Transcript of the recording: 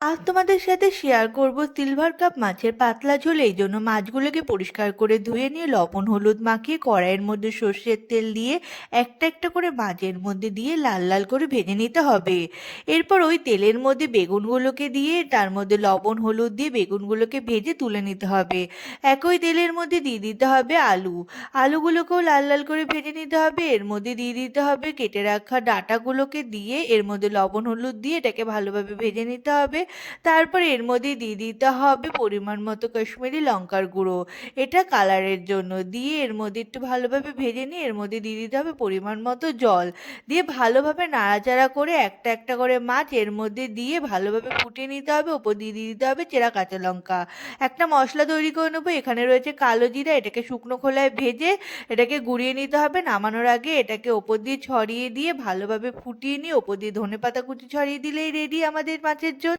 আজ তোমাদের সাথে শেয়ার করব সিলভার কাপ মাছের পাতলা ঝোল। এই জন্য মাছগুলোকে পরিষ্কার করে ধুয়ে নিয়ে লবণ হলুদ মাখিয়ে কড়াইয়ের মধ্যে সর্ষের তেল দিয়ে একটা একটা করে মাছের মধ্যে দিয়ে লাল লাল করে ভেজে নিতে হবে। এরপর ওই তেলের মধ্যে বেগুনগুলোকে দিয়ে তার মধ্যে লবণ হলুদ দিয়ে বেগুনগুলোকে ভেজে তুলে নিতে হবে। একই তেলের মধ্যে দিয়ে দিতে হবে আলুগুলোকেও লাল লাল করে ভেজে নিতে হবে। এর মধ্যে দিয়ে দিতে হবে কেটে রাখা ডাঁটাগুলোকে দিয়ে এর মধ্যে লবণ হলুদ দিয়ে এটাকে ভালোভাবে ভেজে নিতে হবে। তারপর এর মধ্যে দিয়ে দিতে হবে পরিমাণ মতো কাশ্মীরি লঙ্কার গুঁড়ো, এটা কালারের জন্য। দিয়ে এর মধ্যে একটু ভালোভাবে ভেজে নিয়ে এর মধ্যে দিয়ে দিতে হবে পরিমাণ মতো জল। দিয়ে ভালোভাবে নাড়াচাড়া করে একটা একটা করে মাছ এর মধ্যে দিয়ে ভালোভাবে ফুটিয়ে নিতে হবে। ওপর দিয়ে দিয়ে দিতে হবে চেরা কাঁচা লঙ্কা। একটা মশলা তৈরি করে নেবো, এখানে রয়েছে কালো জিরা, এটাকে শুকনো খোলায় ভেজে এটাকে গুঁড়িয়ে নিতে হবে। নামানোর আগে এটাকে ওপর দিয়ে ছড়িয়ে দিয়ে ভালোভাবে ফুটিয়ে নিয়ে ওপর দিয়ে ধনেপাতা কুচি ছড়িয়ে দিলেই রেডি আমাদের মাছের ঝোল।